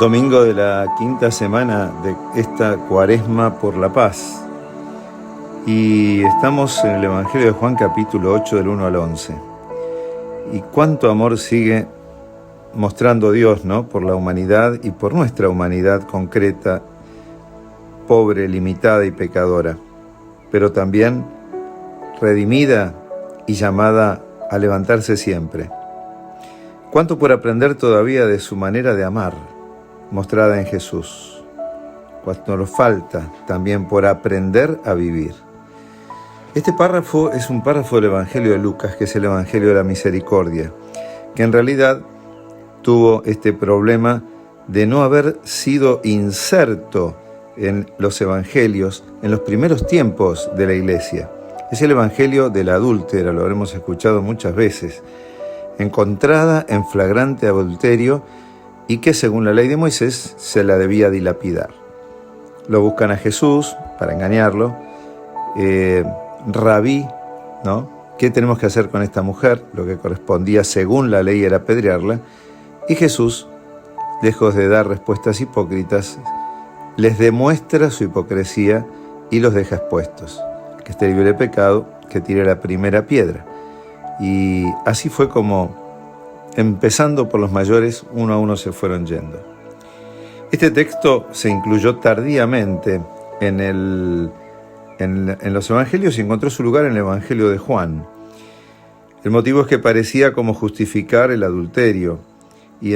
Domingo de la quinta semana de esta Cuaresma por la Paz. Y estamos en el Evangelio de Juan capítulo 8 del 1 al 11. Y cuánto amor sigue mostrando Dios, ¿no? Por la humanidad y por nuestra humanidad concreta, pobre, limitada y pecadora, pero también redimida y llamada a levantarse siempre. Cuánto por aprender todavía de su manera de amar, mostrada en Jesús. Cuánto nos falta también por aprender a vivir. Este párrafo es un párrafo del Evangelio de Lucas, que es el Evangelio de la Misericordia, que en realidad tuvo este problema de no haber sido inserto en los evangelios en los primeros tiempos de la Iglesia. Es el Evangelio de la adúltera, lo habremos escuchado muchas veces, encontrada en flagrante adulterio y que según la ley de Moisés se la debía dilapidar. Lo buscan a Jesús para engañarlo. Rabí, ¿no? ¿Qué tenemos que hacer con esta mujer? Lo que correspondía según la ley era apedrearla. Y Jesús, lejos de dar respuestas hipócritas, les demuestra su hipocresía y los deja expuestos. El que esté libre de pecado, que tire la primera piedra. Y así fue como, empezando por los mayores, uno a uno se fueron yendo. Este texto se incluyó tardíamente en los evangelios y encontró su lugar en el Evangelio de Juan. El motivo es que parecía como justificar el adulterio y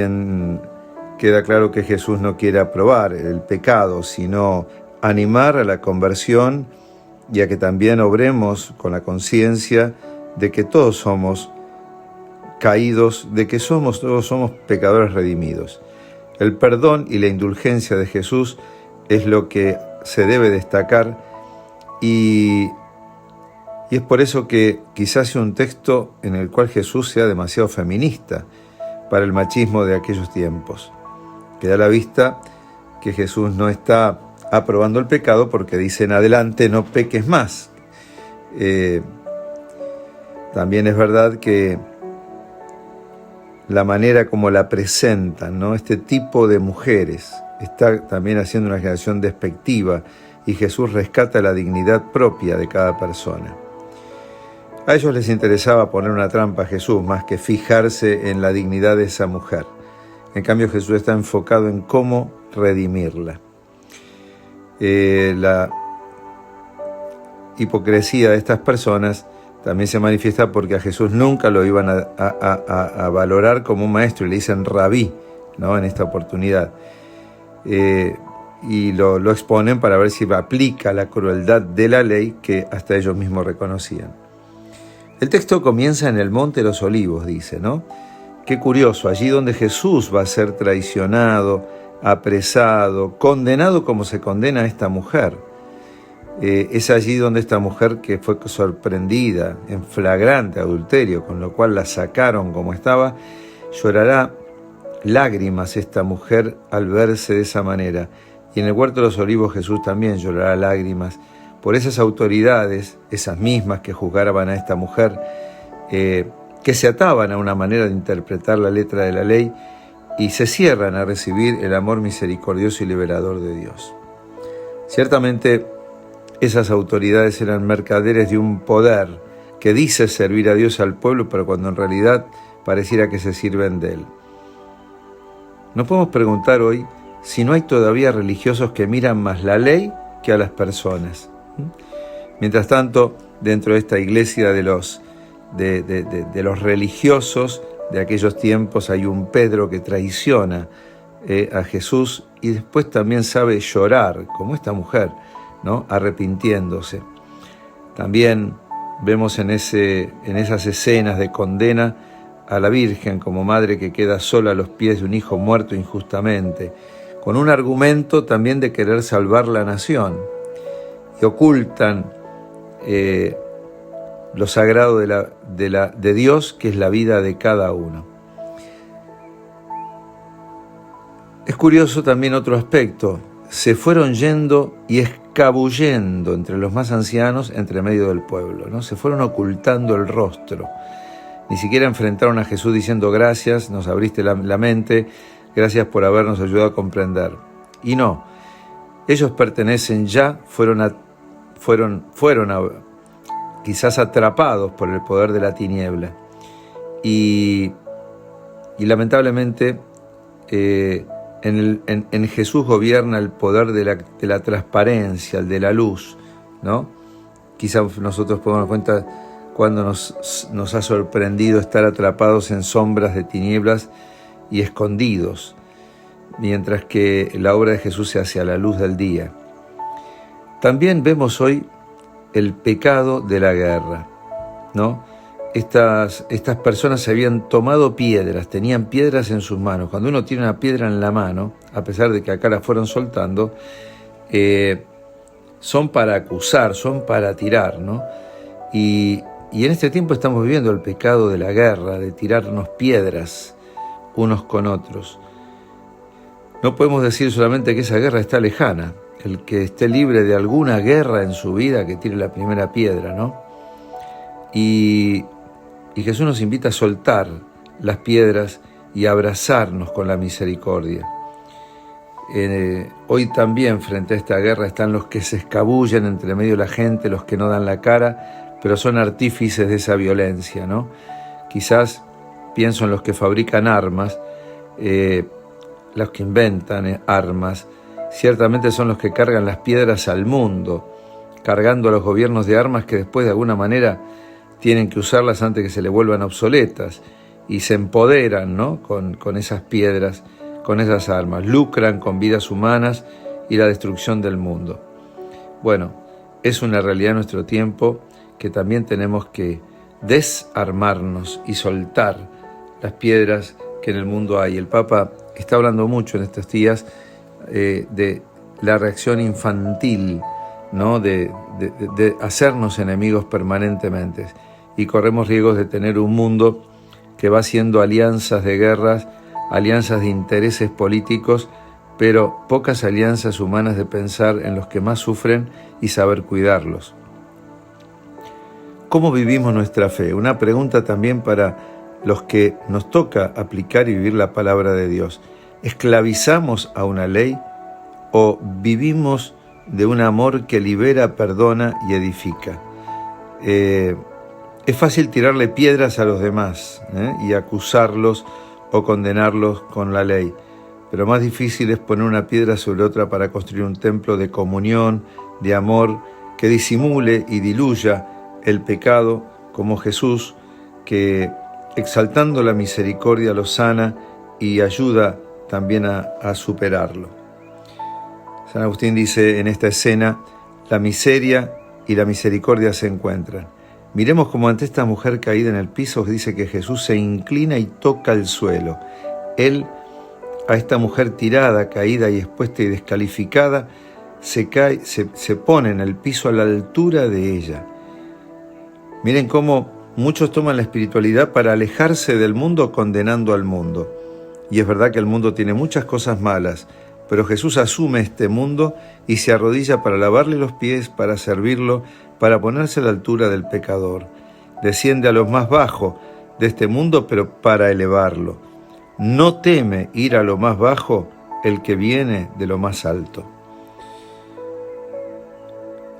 queda claro que Jesús no quiere aprobar el pecado, sino animar a la conversión y a que también obremos con la conciencia de que todos somos caídos, de que todos somos pecadores redimidos. El perdón y la indulgencia de Jesús es lo que se debe destacar y es por eso que quizás sea un texto en el cual Jesús sea demasiado feminista para el machismo de aquellos tiempos. Queda a la vista que Jesús no está aprobando el pecado porque dice en adelante no peques más. También es verdad que la manera como la presentan, ¿no? Este tipo de mujeres está también haciendo una generación despectiva y Jesús rescata la dignidad propia de cada persona. A ellos les interesaba poner una trampa a Jesús más que fijarse en la dignidad de esa mujer. En cambio, Jesús está enfocado en cómo redimirla. La hipocresía de estas personas también se manifiesta porque a Jesús nunca lo iban a valorar como un maestro, y le dicen rabí, ¿no? En esta oportunidad. Y lo exponen para ver si aplica la crueldad de la ley que hasta ellos mismos reconocían. El texto comienza en el Monte de los Olivos, dice, ¿no? Qué curioso, allí donde Jesús va a ser traicionado, apresado, condenado como se condena a esta mujer. Es allí donde esta mujer, que fue sorprendida en flagrante adulterio, con lo cual la sacaron como estaba, llorará lágrimas esta mujer al verse de esa manera. Y en el Huerto de los Olivos Jesús también llorará lágrimas por esas autoridades, esas mismas que juzgaban a esta mujer, que se ataban a una manera de interpretar la letra de la ley y se cierran a recibir el amor misericordioso y liberador de Dios. Ciertamente, esas autoridades eran mercaderes de un poder que dice servir a Dios y al pueblo, pero cuando en realidad pareciera que se sirven de él. Nos podemos preguntar hoy si no hay todavía religiosos que miran más la ley que a las personas. Mientras tanto, dentro de esta iglesia de los religiosos de aquellos tiempos hay un Pedro que traiciona a Jesús y después también sabe llorar, como esta mujer, ¿no? Arrepintiéndose. También vemos en esas escenas de condena a la Virgen como madre que queda sola a los pies de un hijo muerto injustamente, con un argumento también de querer salvar la nación, y ocultan lo sagrado de Dios, que es la vida de cada uno. Es curioso también otro aspecto. Se fueron yendo y escabullendo entre los más ancianos, entre medio del pueblo, ¿no? Se fueron ocultando el rostro. Ni siquiera enfrentaron a Jesús diciendo gracias, nos abriste la mente, gracias por habernos ayudado a comprender. Y no, ellos pertenecen ya, fueron quizás atrapados por el poder de la tiniebla. Y lamentablemente en Jesús gobierna el poder de la transparencia, el de la luz, ¿no? Quizás nosotros podemos dar cuenta cuando nos ha sorprendido estar atrapados en sombras de tinieblas y escondidos, mientras que la obra de Jesús se hace a la luz del día. También vemos hoy el pecado de la guerra, ¿no? Estas personas se habían tomado piedras, tenían piedras en sus manos. Cuando uno tiene una piedra en la mano, a pesar de que acá la fueron soltando, son para acusar, son para tirar, ¿no? Y en este tiempo estamos viviendo el pecado de la guerra, de tirarnos piedras unos con otros. No podemos decir solamente que esa guerra está lejana. El que esté libre de alguna guerra en su vida, que tire la primera piedra, ¿no? Y Jesús nos invita a soltar las piedras y a abrazarnos con la misericordia. Hoy también frente a esta guerra están los que se escabullen entre medio de la gente, los que no dan la cara, pero son artífices de esa violencia, ¿no? Quizás pienso en los que fabrican armas, los que inventan armas, ciertamente son los que cargan las piedras al mundo, cargando a los gobiernos de armas que después de alguna manera tienen que usarlas antes que se le vuelvan obsoletas y se empoderan, ¿no? con esas piedras, con esas armas, lucran con vidas humanas y la destrucción del mundo. Bueno, es una realidad en nuestro tiempo que también tenemos que desarmarnos y soltar las piedras que en el mundo hay. El Papa está hablando mucho en estos días de la reacción infantil, ¿no? de hacernos enemigos permanentemente, y corremos riesgos de tener un mundo que va haciendo alianzas de guerras, alianzas de intereses políticos, pero pocas alianzas humanas de pensar en los que más sufren y saber cuidarlos. ¿Cómo vivimos nuestra fe? Una pregunta también para los que nos toca aplicar y vivir la palabra de Dios. ¿Esclavizamos a una ley o vivimos de un amor que libera, perdona y edifica? Es fácil tirarle piedras a los demás y acusarlos o condenarlos con la ley, pero más difícil es poner una piedra sobre otra para construir un templo de comunión, de amor, que disimule y diluya el pecado, como Jesús, que exaltando la misericordia lo sana y ayuda también a superarlo. San Agustín dice en esta escena, la miseria y la misericordia se encuentran. Miremos como ante esta mujer caída en el piso, dice que Jesús se inclina y toca el suelo. Él, a esta mujer tirada, caída y expuesta y descalificada, se pone en el piso a la altura de ella. Miren cómo muchos toman la espiritualidad para alejarse del mundo condenando al mundo. Y es verdad que el mundo tiene muchas cosas malas, pero Jesús asume este mundo y se arrodilla para lavarle los pies, para servirlo, para ponerse a la altura del pecador. Desciende a lo más bajo de este mundo, pero para elevarlo. No teme ir a lo más bajo el que viene de lo más alto.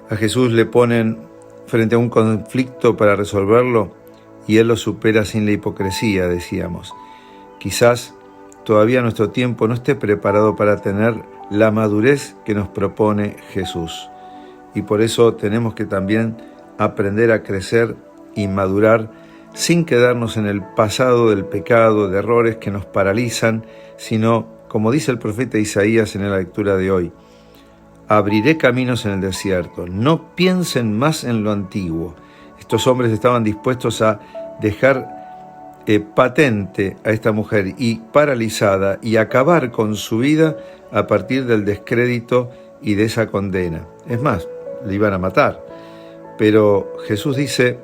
A Jesús le ponen frente a un conflicto para resolverlo y Él lo supera sin la hipocresía, decíamos. Quizás todavía nuestro tiempo no esté preparado para tener la madurez que nos propone Jesús. Y por eso tenemos que también aprender a crecer y madurar sin quedarnos en el pasado del pecado, de errores que nos paralizan, sino, como dice el profeta Isaías en la lectura de hoy, abriré caminos en el desierto, no piensen más en lo antiguo. Estos hombres estaban dispuestos a dejar patente a esta mujer y paralizada y acabar con su vida a partir del descrédito y de esa condena. Es más, le iban a matar. Pero Jesús dice,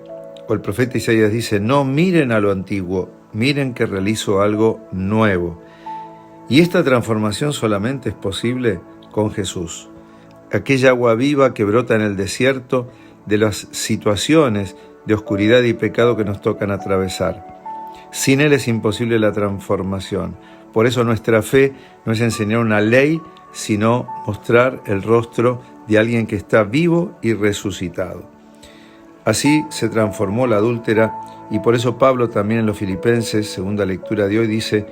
o el profeta Isaías dice, no miren a lo antiguo, miren que realizo algo nuevo. Y esta transformación solamente es posible con Jesús. Aquella agua viva que brota en el desierto de las situaciones de oscuridad y pecado que nos tocan atravesar. Sin Él es imposible la transformación. Por eso nuestra fe no es enseñar una ley, sino mostrar el rostro de alguien que está vivo y resucitado. Así se transformó la adúltera, y por eso Pablo también en los Filipenses, segunda lectura de hoy, dice: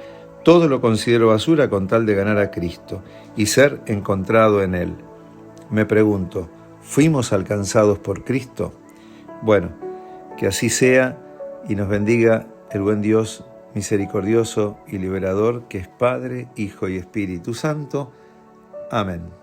todo lo considero basura con tal de ganar a Cristo y ser encontrado en Él. Me pregunto, ¿fuimos alcanzados por Cristo? Bueno, que así sea y nos bendiga el buen Dios misericordioso y liberador, que es Padre, Hijo y Espíritu Santo. Amén.